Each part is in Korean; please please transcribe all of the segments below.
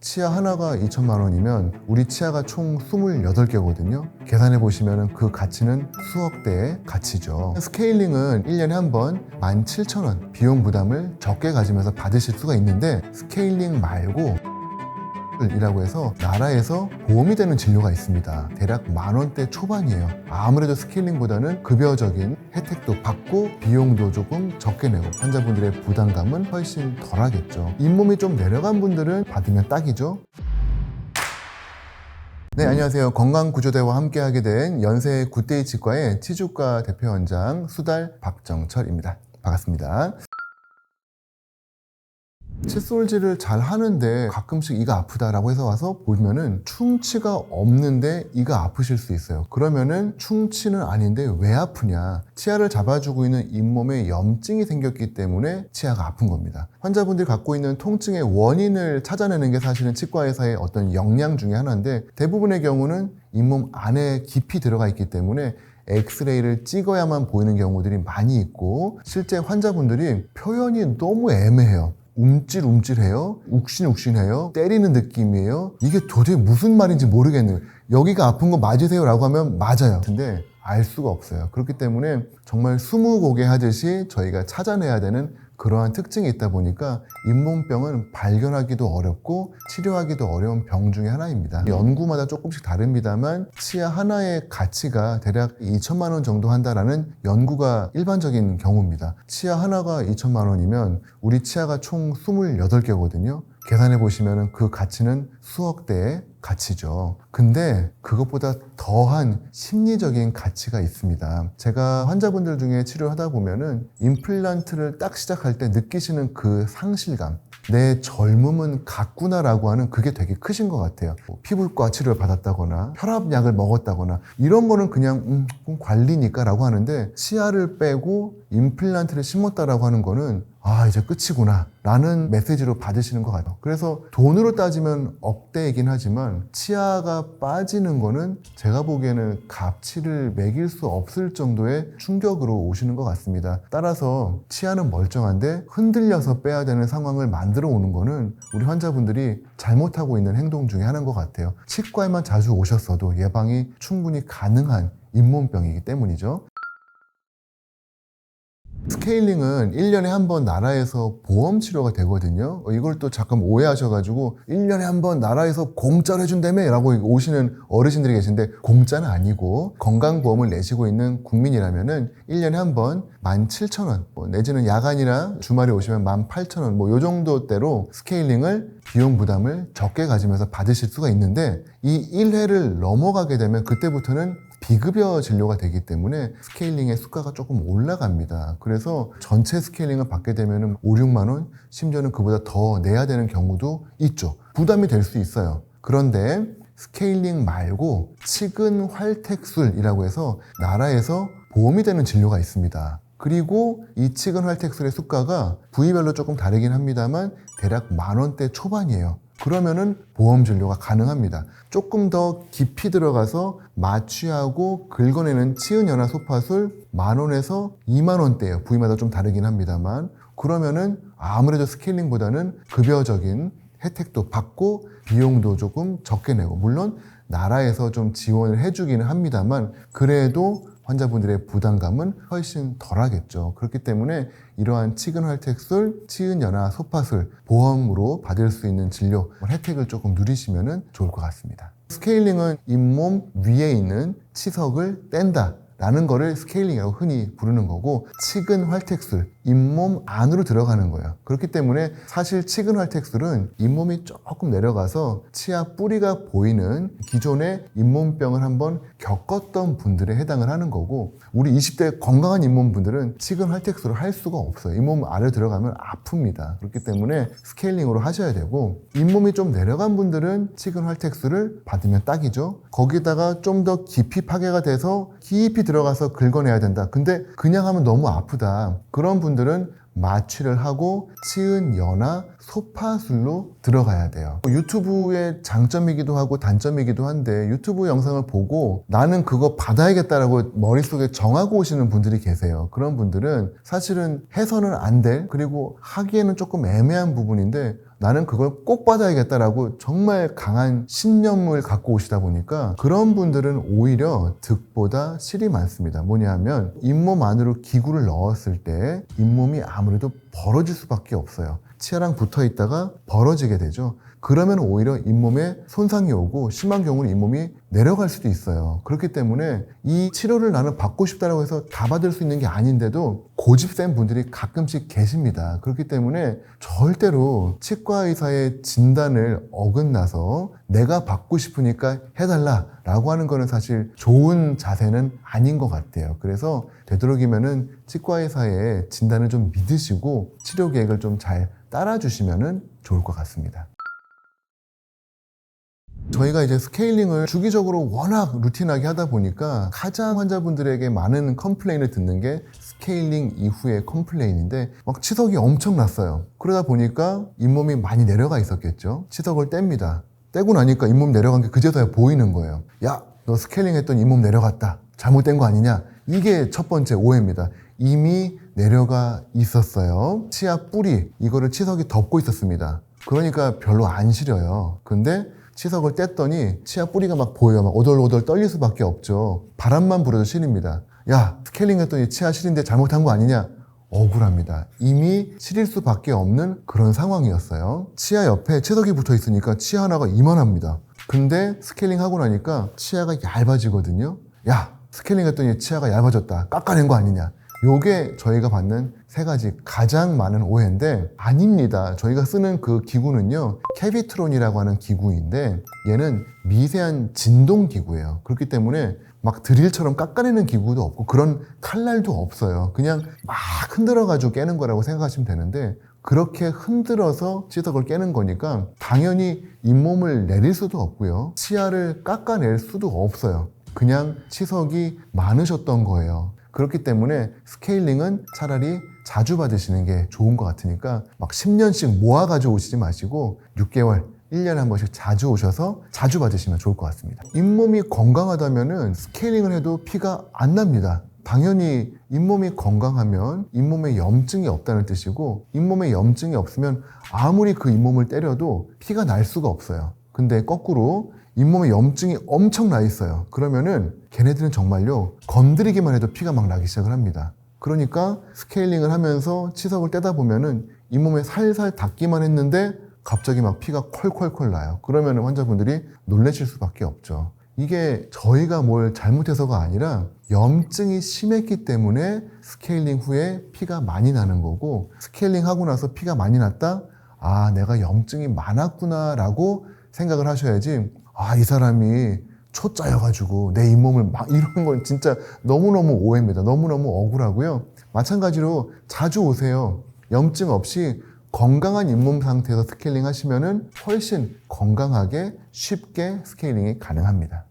치아 하나가 2천만 원이면 우리 치아가 총 28개거든요. 계산해 보시면 그 가치는 수억 대의 가치죠. 스케일링은 1년에 한 번 17,000원 비용 부담을 적게 가지면서 받으실 수가 있는데, 스케일링 말고 이라고 해서 나라에서 보험이 되는 진료가 있습니다. 대략 10,000원대 초반이에요. 아무래도 스케일링보다는 급여적인 혜택도 받고 비용도 조금 적게 내고 환자분들의 부담감은 훨씬 덜하겠죠. 잇몸이 좀 내려간 분들은 받으면 딱이죠. 네, 안녕하세요. 건강구조대와 함께하게 된 연세 굿데이 치과의 치주과 대표원장 수달 박정철입니다. 반갑습니다. 칫솔질을 잘 하는데 가끔씩 이가 아프다라고 해서 와서 보면은 충치가 없는데 이가 아프실 수 있어요. 그러면은 충치는 아닌데 왜 아프냐? 치아를 잡아주고 있는 잇몸에 염증이 생겼기 때문에 치아가 아픈 겁니다. 환자분들이 갖고 있는 통증의 원인을 찾아내는 게 사실은 치과의사의 어떤 역량 중에 하나인데, 대부분의 경우는 잇몸 안에 깊이 들어가 있기 때문에 엑스레이를 찍어야만 보이는 경우들이 많이 있고, 실제 환자분들이 표현이 너무 애매해요. 움찔움찔해요. 욱신욱신해요. 때리는 느낌이에요. 이게 도대체 무슨 말인지 모르겠네요. 여기가 아픈 거 맞으세요? 라고 하면 맞아요. 근데 알 수가 없어요. 그렇기 때문에 정말 스무고개 하듯이 저희가 찾아내야 되는 그러한 특징이 있다 보니까 잇몸병은 발견하기도 어렵고 치료하기도 어려운 병 중에 하나입니다. 연구마다 조금씩 다릅니다만 치아 하나의 가치가 대략 2천만 원 정도 한다라는 연구가 일반적인 경우입니다. 치아 하나가 2천만 원이면 우리 치아가 총 28개거든요. 계산해 보시면 그 가치는 수억 대의 가치죠. 근데 그것보다 더한 심리적인 가치가 있습니다. 제가 환자분들 중에 치료를 하다 보면은 임플란트를 딱 시작할 때 느끼시는 그 상실감, 내 젊음은 갔구나라고 하는 그게 되게 크신 것 같아요. 피부과 치료를 받았다거나 혈압약을 먹었다거나 이런 거는 그냥 관리니까 라고 하는데, 치아를 빼고 임플란트를 심었다라고 하는 거는 이제 끝이구나 라는 메시지로 받으시는 것 같아요. 그래서 돈으로 따지면 억대이긴 하지만 치아가 빠지는 거는 제가 보기에는 값치를 매길 수 없을 정도의 충격으로 오시는 것 같습니다. 따라서 치아는 멀쩡한데 흔들려서 빼야 되는 상황을 만들어 오는 거는 우리 환자분들이 잘못하고 있는 행동 중에 하나인 것 같아요. 치과에만 자주 오셨어도 예방이 충분히 가능한 잇몸병이기 때문이죠. 스케일링은 1년에 한 번 나라에서 보험 치료가 되거든요. 이걸 또 잠깐 오해하셔가지고 1년에 한 번 나라에서 공짜로 해준다며 라고 오시는 어르신들이 계신데, 공짜는 아니고 건강보험을 내시고 있는 국민이라면은 1년에 한 번 17,000원 내지는 야간이나 주말에 오시면 18,000원 요 정도대로 스케일링을 비용 부담을 적게 가지면서 받으실 수가 있는데, 이 1회를 넘어가게 되면 그때부터는 비급여 진료가 되기 때문에 스케일링의 수가가 조금 올라갑니다. 그래서 전체 스케일링을 받게 되면 5, 6만 원, 심지어는 그보다 더 내야 되는 경우도 있죠. 부담이 될 수 있어요. 그런데 스케일링 말고 치근 활택술이라고 해서 나라에서 보험이 되는 진료가 있습니다. 그리고 이 치근 활택술의 수가가 부위별로 조금 다르긴 합니다만 대략 10,000원대 초반이에요. 그러면은 보험 진료가 가능합니다. 조금 더 깊이 들어가서 마취하고 긁어내는 치은연화 소파술 10,000원에서 20,000원대예요. 부위마다 좀 다르긴 합니다만, 그러면은 아무래도 스케일링보다는 급여적인 혜택도 받고 비용도 조금 적게 내고, 물론 나라에서 좀 지원을 해주기는 합니다만 그래도 환자분들의 부담감은 훨씬 덜하겠죠. 그렇기 때문에 이러한 치근 활택술, 치은연화 소파술 보험으로 받을 수 있는 진료 혜택을 조금 누리시면 좋을 것 같습니다. 스케일링은 잇몸 위에 있는 치석을 뗀다 라는 거를 스케일링이라고 흔히 부르는 거고, 치근 활택술, 잇몸 안으로 들어가는 거예요. 그렇기 때문에 사실 치근 활택술은 잇몸이 조금 내려가서 치아 뿌리가 보이는 기존의 잇몸병을 한번 겪었던 분들에 해당을 하는 거고, 우리 20대 건강한 잇몸 분들은 치근 활택술을 할 수가 없어요. 잇몸 안에 들어가면 아픕니다. 그렇기 때문에 스케일링으로 하셔야 되고, 잇몸이 좀 내려간 분들은 치근 활택술을 받으면 딱이죠. 거기다가 좀 더 깊이 파괴가 돼서 깊이 들어가서 긁어내야 된다. 근데 그냥 하면 너무 아프다. 그런 분들은 마취를 하고 치은 연화 소파술로 들어가야 돼요. 유튜브의 장점이기도 하고 단점이기도 한데, 유튜브 영상을 보고 나는 그거 받아야겠다라고 머릿속에 정하고 오시는 분들이 계세요. 그런 분들은 사실은 해서는 안 될, 그리고 하기에는 조금 애매한 부분인데 나는 그걸 꼭 받아야겠다라고 정말 강한 신념을 갖고 오시다 보니까 그런 분들은 오히려 득보다 실이 많습니다. 뭐냐 하면 잇몸 안으로 기구를 넣었을 때 잇몸이 아무래도 벌어질 수밖에 없어요. 치아랑 붙어 있다가 벌어지게 되죠. 그러면 오히려 잇몸에 손상이 오고 심한 경우는 잇몸이 내려갈 수도 있어요. 그렇기 때문에 이 치료를 나는 받고 싶다고 해서 다 받을 수 있는 게 아닌데도 고집센 분들이 가끔씩 계십니다. 그렇기 때문에 절대로 치과 의사의 진단을 어긋나서 내가 받고 싶으니까 해달라라고 하는 거는 사실 좋은 자세는 아닌 것 같아요. 그래서 되도록이면은 치과 의사의 진단을 좀 믿으시고 치료 계획을 좀 잘 따라주시면 좋을 것 같습니다. 저희가 이제 스케일링을 주기적으로 워낙 루틴하게 하다 보니까 가장 환자분들에게 많은 컴플레인을 듣는 게 스케일링 이후의 컴플레인인데 막 치석이 엄청 났어요. 그러다 보니까 잇몸이 많이 내려가 있었겠죠. 치석을 뗍니다. 떼고 나니까 잇몸 내려간 게 그제서야 보이는 거예요. 야, 너 스케일링 했더니 잇몸 내려갔다. 잘못된 거 아니냐? 이게 첫 번째 오해입니다. 이미 내려가 있었어요. 치아 뿌리, 이거를 치석이 덮고 있었습니다. 그러니까 별로 안 시려요. 근데 치석을 뗐더니 치아 뿌리가 막 보여요. 막 오돌오돌 떨릴 수밖에 없죠. 바람만 불어도 시립니다. 야, 스케일링 했더니 치아 시린데 잘못한 거 아니냐? 억울합니다. 이미 시릴 수밖에 없는 그런 상황이었어요. 치아 옆에 치석이 붙어 있으니까 치아 하나가 이만합니다. 근데 스케일링 하고 나니까 치아가 얇아지거든요. 야, 스케일링 했더니 치아가 얇아졌다. 깎아낸 거 아니냐? 요게 저희가 받는 세 가지 가장 많은 오해인데 아닙니다. 저희가 쓰는 그 기구는요, 캐비트론이라고 하는 기구인데 얘는 미세한 진동 기구예요. 그렇기 때문에 막 드릴처럼 깎아내는 기구도 없고 그런 칼날도 없어요. 그냥 막 흔들어가지고 깨는 거라고 생각하시면 되는데 그렇게 흔들어서 치석을 깨는 거니까 당연히 잇몸을 내릴 수도 없고요. 치아를 깎아낼 수도 없어요. 그냥 치석이 많으셨던 거예요. 그렇기 때문에 스케일링은 차라리 자주 받으시는 게 좋은 것 같으니까 막 10년씩 모아가지고 오시지 마시고 6개월, 1년에 한 번씩 자주 오셔서 자주 받으시면 좋을 것 같습니다. 잇몸이 건강하다면 스케일링을 해도 피가 안 납니다. 당연히 잇몸이 건강하면 잇몸에 염증이 없다는 뜻이고 잇몸에 염증이 없으면 아무리 그 잇몸을 때려도 피가 날 수가 없어요. 근데 거꾸로 잇몸에 염증이 엄청 나 있어요. 그러면은 걔네들은 정말요, 건드리기만 해도 피가 막 나기 시작을 합니다. 그러니까 스케일링을 하면서 치석을 떼다 보면은 잇몸에 살살 닿기만 했는데 갑자기 막 피가 콜콜콜 나요. 그러면 환자분들이 놀라실 수밖에 없죠. 이게 저희가 뭘 잘못해서가 아니라 염증이 심했기 때문에 스케일링 후에 피가 많이 나는 거고, 스케일링 하고 나서 피가 많이 났다? 아, 내가 염증이 많았구나 라고 생각을 하셔야지, 아, 이 사람이 초짜여가지고 내 잇몸을 막 이런 건 진짜 너무너무 오해입니다. 너무너무 억울하고요. 마찬가지로 자주 오세요. 염증 없이 건강한 잇몸 상태에서 스케일링 하시면은 훨씬 건강하게 쉽게 스케일링이 가능합니다.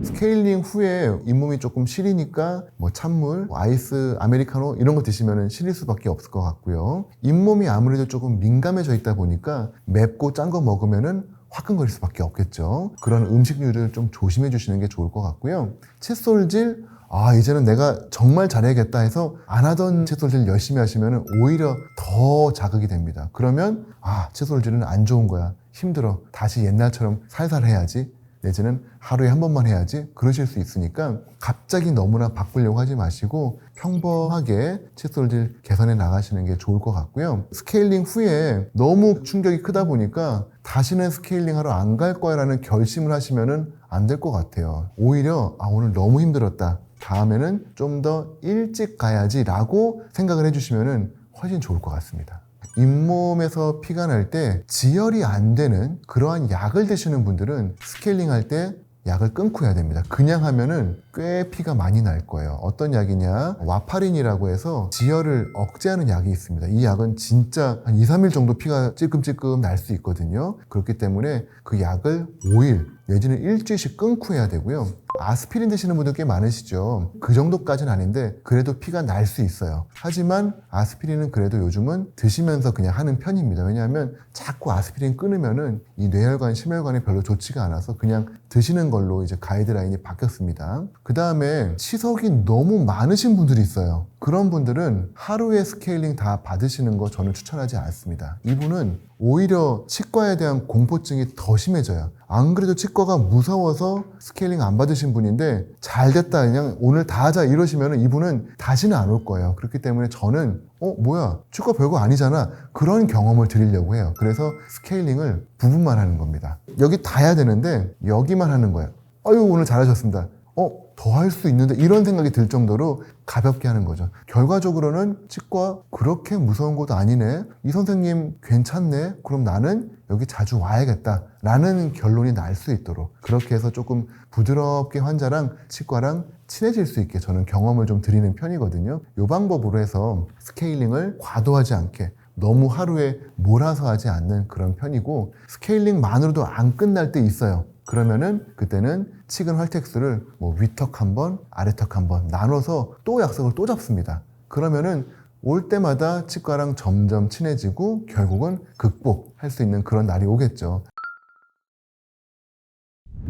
스케일링 후에 잇몸이 조금 시리니까 뭐 찬물, 아이스, 아메리카노 이런 거 드시면 시릴 수밖에 없을 것 같고요. 잇몸이 아무래도 조금 민감해져 있다 보니까 맵고 짠 거 먹으면은 화끈거릴 수밖에 없겠죠. 그런 음식류를 좀 조심해 주시는 게 좋을 것 같고요. 칫솔질, 아, 이제는 내가 정말 잘해야겠다 해서 안 하던 칫솔질 열심히 하시면 오히려 더 자극이 됩니다. 그러면 아, 칫솔질은 안 좋은 거야. 힘들어. 다시 옛날처럼 살살 해야지. 내지는 하루에 한 번만 해야지. 그러실 수 있으니까 갑자기 너무나 바꾸려고 하지 마시고 평범하게 칫솔질 개선해 나가시는 게 좋을 것 같고요. 스케일링 후에 너무 충격이 크다 보니까 다시는 스케일링 하러 안 갈 거야 라는 결심을 하시면 안 될 것 같아요. 오히려 아, 오늘 너무 힘들었다. 다음에는 좀 더 일찍 가야지 라고 생각을 해주시면 훨씬 좋을 것 같습니다. 잇몸에서 피가 날 때 지혈이 안 되는 그러한 약을 드시는 분들은 스케일링 할 때 약을 끊고 해야 됩니다. 그냥 하면은 꽤 피가 많이 날 거예요. 어떤 약이냐? 와파린이라고 해서 지혈을 억제하는 약이 있습니다. 이 약은 진짜 한 2, 3일 정도 피가 찔끔찔끔 날 수 있거든요. 그렇기 때문에 그 약을 5일 내지는 일주일씩 끊고 해야 되고요. 아스피린 드시는 분들 꽤 많으시죠. 그 정도까지는 아닌데 그래도 피가 날 수 있어요. 하지만 아스피린은 그래도 요즘은 드시면서 그냥 하는 편입니다. 왜냐하면 자꾸 아스피린 끊으면은 이 뇌혈관, 심혈관이 별로 좋지가 않아서 그냥 드시는 걸로 이제 가이드라인이 바뀌었습니다. 그 다음에 치석이 너무 많으신 분들이 있어요. 그런 분들은 하루에 스케일링 다 받으시는 거 저는 추천하지 않습니다. 이분은 오히려 치과에 대한 공포증이 더 심해져요. 안 그래도 치과가 무서워서 스케일링 안 받으신 분인데 잘 됐다 그냥 오늘 다 하자 이러시면 이분은 다시는 안 올 거예요. 그렇기 때문에 저는 뭐야 치과 별거 아니잖아 그런 경험을 드리려고 해요. 그래서 스케일링을 부분만 하는 겁니다. 여기 다 해야 되는데 여기만 하는 거예요. 아유 오늘 잘하셨습니다. 더 할 수 있는데 이런 생각이 들 정도로 가볍게 하는 거죠. 결과적으로는 치과 그렇게 무서운 곳 아니네. 이 선생님 괜찮네. 그럼 나는 여기 자주 와야겠다. 라는 결론이 날 수 있도록 그렇게 해서 조금 부드럽게 환자랑 치과랑 친해질 수 있게 저는 경험을 좀 드리는 편이거든요. 이 방법으로 해서 스케일링을 과도하지 않게 너무 하루에 몰아서 하지 않는 그런 편이고 스케일링만으로도 안 끝날 때 있어요. 그러면은 그때는 치근 활텍스를 위턱 한 번, 아래턱 한 번 나눠서 또 약속을 또 잡습니다. 그러면은 올 때마다 치과랑 점점 친해지고 결국은 극복할 수 있는 그런 날이 오겠죠.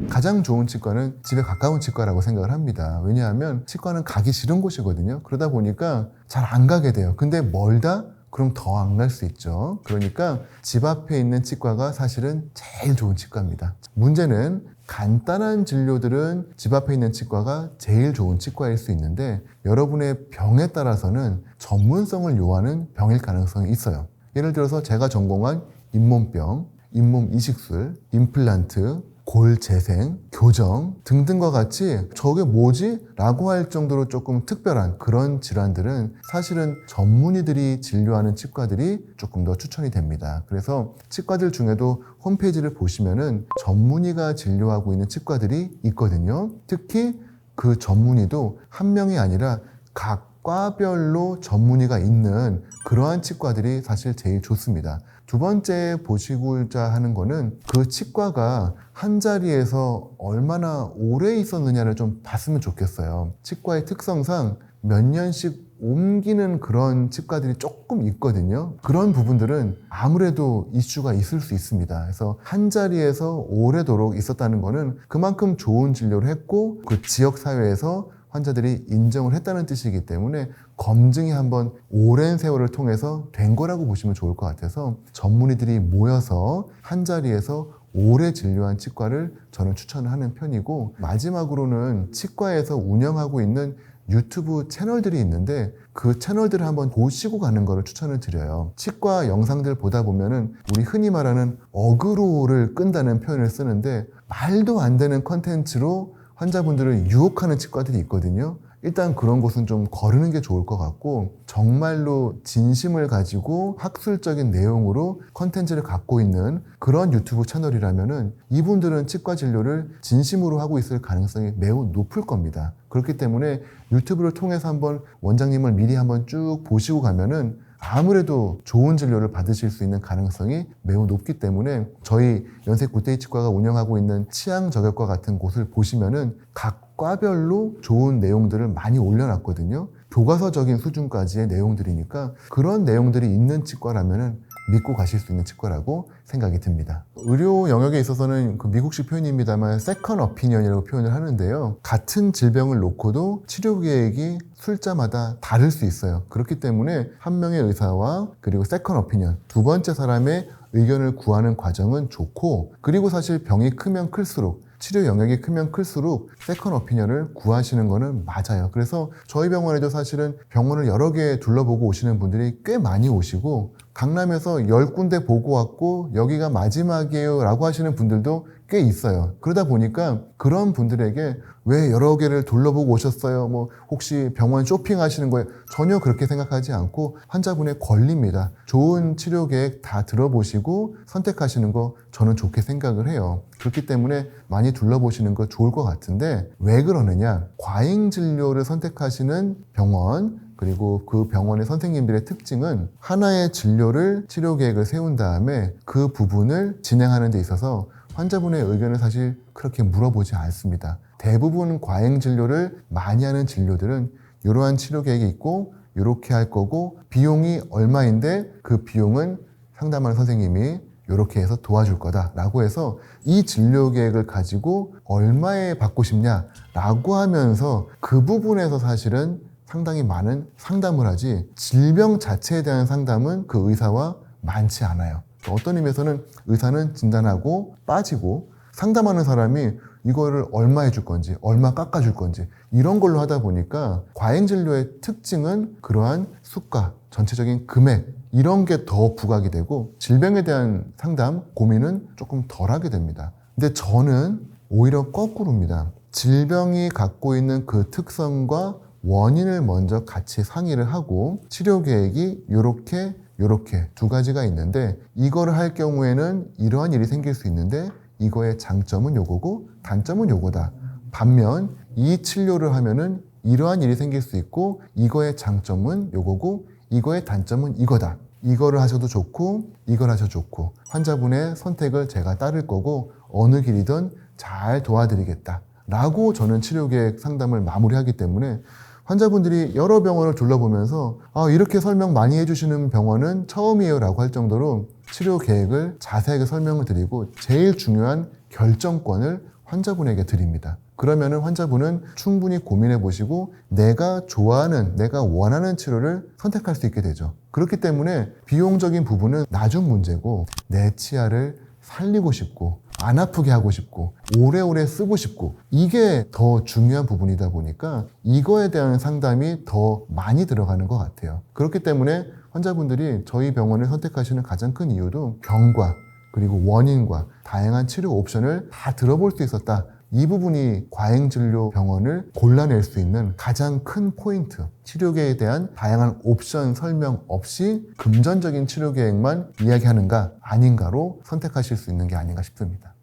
가장 좋은 치과는 집에 가까운 치과라고 생각을 합니다. 왜냐하면 치과는 가기 싫은 곳이거든요. 그러다 보니까 잘 안 가게 돼요. 근데 멀다? 그럼 더 안 갈 수 있죠. 그러니까 집 앞에 있는 치과가 사실은 제일 좋은 치과입니다. 문제는 간단한 진료들은 집 앞에 있는 치과가 제일 좋은 치과일 수 있는데 여러분의 병에 따라서는 전문성을 요하는 병일 가능성이 있어요. 예를 들어서 제가 전공한 잇몸병, 잇몸 이식술, 임플란트, 골 재생, 교정 등등과 같이 저게 뭐지? 라고 할 정도로 조금 특별한 그런 질환들은 사실은 전문의들이 진료하는 치과들이 조금 더 추천이 됩니다. 그래서 치과들 중에도 홈페이지를 보시면은 전문의가 진료하고 있는 치과들이 있거든요. 특히 그 전문의도 한 명이 아니라 각 과별로 전문의가 있는 그러한 치과들이 사실 제일 좋습니다. 두 번째 보시고자 하는 거는 그 치과가 한 자리에서 얼마나 오래 있었느냐를 좀 봤으면 좋겠어요. 치과의 특성상 몇 년씩 옮기는 그런 치과들이 조금 있거든요. 그런 부분들은 아무래도 이슈가 있을 수 있습니다. 그래서 한 자리에서 오래도록 있었다는 거는 그만큼 좋은 진료를 했고 그 지역 사회에서 환자들이 인정을 했다는 뜻이기 때문에 검증이 한번 오랜 세월을 통해서 된 거라고 보시면 좋을 것 같아서 전문의들이 모여서 한 자리에서 오래 진료한 치과를 저는 추천하는 편이고 마지막으로는 치과에서 운영하고 있는 유튜브 채널들이 있는데 그 채널들을 한번 보시고 가는 거를 추천을 드려요. 치과 영상들 보다 보면은 우리 흔히 말하는 어그로를 끈다는 표현을 쓰는데 말도 안 되는 컨텐츠로 환자분들을 유혹하는 치과들이 있거든요. 일단 그런 곳은 좀 거르는 게 좋을 것 같고 정말로 진심을 가지고 학술적인 내용으로 컨텐츠를 갖고 있는 그런 유튜브 채널이라면은 이분들은 치과 진료를 진심으로 하고 있을 가능성이 매우 높을 겁니다. 그렇기 때문에 유튜브를 통해서 한번 원장님을 미리 한번 쭉 보시고 가면은 아무래도 좋은 진료를 받으실 수 있는 가능성이 매우 높기 때문에 저희 연세 굿데이 치과가 운영하고 있는 치앙 저격과 같은 곳을 보시면은 각 과별로 좋은 내용들을 많이 올려놨거든요. 교과서적인 수준까지의 내용들이니까 그런 내용들이 있는 치과라면은 믿고 가실 수 있는 치과라고 생각이 듭니다. 의료 영역에 있어서는 그 미국식 표현입니다만 세컨 어피니언이라고 표현을 하는데요. 같은 질병을 놓고도 치료 계획이 술자마다 다를 수 있어요. 그렇기 때문에 한 명의 의사와 그리고 세컨 어피니언 두 번째 사람의 의견을 구하는 과정은 좋고 그리고 사실 병이 크면 클수록 치료 영역이 크면 클수록 세컨 어피니언을 구하시는 거는 맞아요. 그래서 저희 병원에도 사실은 병원을 여러 개 둘러보고 오시는 분들이 꽤 많이 오시고 강남에서 10군데 보고 왔고 여기가 마지막이에요 라고 하시는 분들도 꽤 있어요. 그러다 보니까 그런 분들에게 왜 여러 개를 둘러보고 오셨어요? 혹시 병원 쇼핑하시는 거예요? 전혀 그렇게 생각하지 않고 환자분의 권리입니다. 좋은 치료 계획 다 들어보시고 선택하시는 거 저는 좋게 생각을 해요. 그렇기 때문에 많이 둘러보시는 거 좋을 것 같은데 왜 그러느냐? 과잉 진료를 선택하시는 병원 그리고 그 병원의 선생님들의 특징은 하나의 진료를 치료 계획을 세운 다음에 그 부분을 진행하는 데 있어서 환자분의 의견을 사실 그렇게 물어보지 않습니다. 대부분 과잉 진료를 많이 하는 진료들은 이러한 치료 계획이 있고 이렇게 할 거고 비용이 얼마인데 그 비용은 상담하는 선생님이 이렇게 해서 도와줄 거다라고 해서 이 진료 계획을 가지고 얼마에 받고 싶냐라고 하면서 그 부분에서 사실은 상당히 많은 상담을 하지 질병 자체에 대한 상담은 그 의사와 많지 않아요. 어떤 의미에서는 의사는 진단하고 빠지고 상담하는 사람이 이거를 얼마 해줄 건지 얼마 깎아줄 건지 이런 걸로 하다 보니까 과잉진료의 특징은 그러한 수가, 전체적인 금액 이런 게 더 부각이 되고 질병에 대한 상담, 고민은 조금 덜 하게 됩니다. 근데 저는 오히려 거꾸로입니다. 질병이 갖고 있는 그 특성과 원인을 먼저 같이 상의를 하고 치료 계획이 요렇게 두 가지가 있는데 이거를 할 경우에는 이러한 일이 생길 수 있는데 이거의 장점은 요거고 단점은 요거다. 반면 이 치료를 하면은 이러한 일이 생길 수 있고 이거의 장점은 요거고 이거의 단점은 이거다. 이거를 하셔도 좋고 이걸 하셔도 좋고 환자분의 선택을 제가 따를 거고 어느 길이든 잘 도와드리겠다 라고 저는 치료계획 상담을 마무리하기 때문에 환자분들이 여러 병원을 둘러보면서 이렇게 설명 많이 해주시는 병원은 처음이에요 라고 할 정도로 치료 계획을 자세하게 설명을 드리고 제일 중요한 결정권을 환자분에게 드립니다. 그러면은 환자분은 충분히 고민해 보시고 내가 좋아하는, 내가 원하는 치료를 선택할 수 있게 되죠. 그렇기 때문에 비용적인 부분은 나중 문제고 내 치아를 살리고 싶고 안 아프게 하고 싶고 오래오래 쓰고 싶고 이게 더 중요한 부분이다 보니까 이거에 대한 상담이 더 많이 들어가는 것 같아요. 그렇기 때문에 환자분들이 저희 병원을 선택하시는 가장 큰 이유도 병과 그리고 원인과 다양한 치료 옵션을 다 들어볼 수 있었다. 이 부분이 과잉진료 병원을 골라낼 수 있는 가장 큰 포인트. 치료계에 대한 다양한 옵션 설명 없이 금전적인 치료 계획만 이야기하는가 아닌가로 선택하실 수 있는 게 아닌가 싶습니다.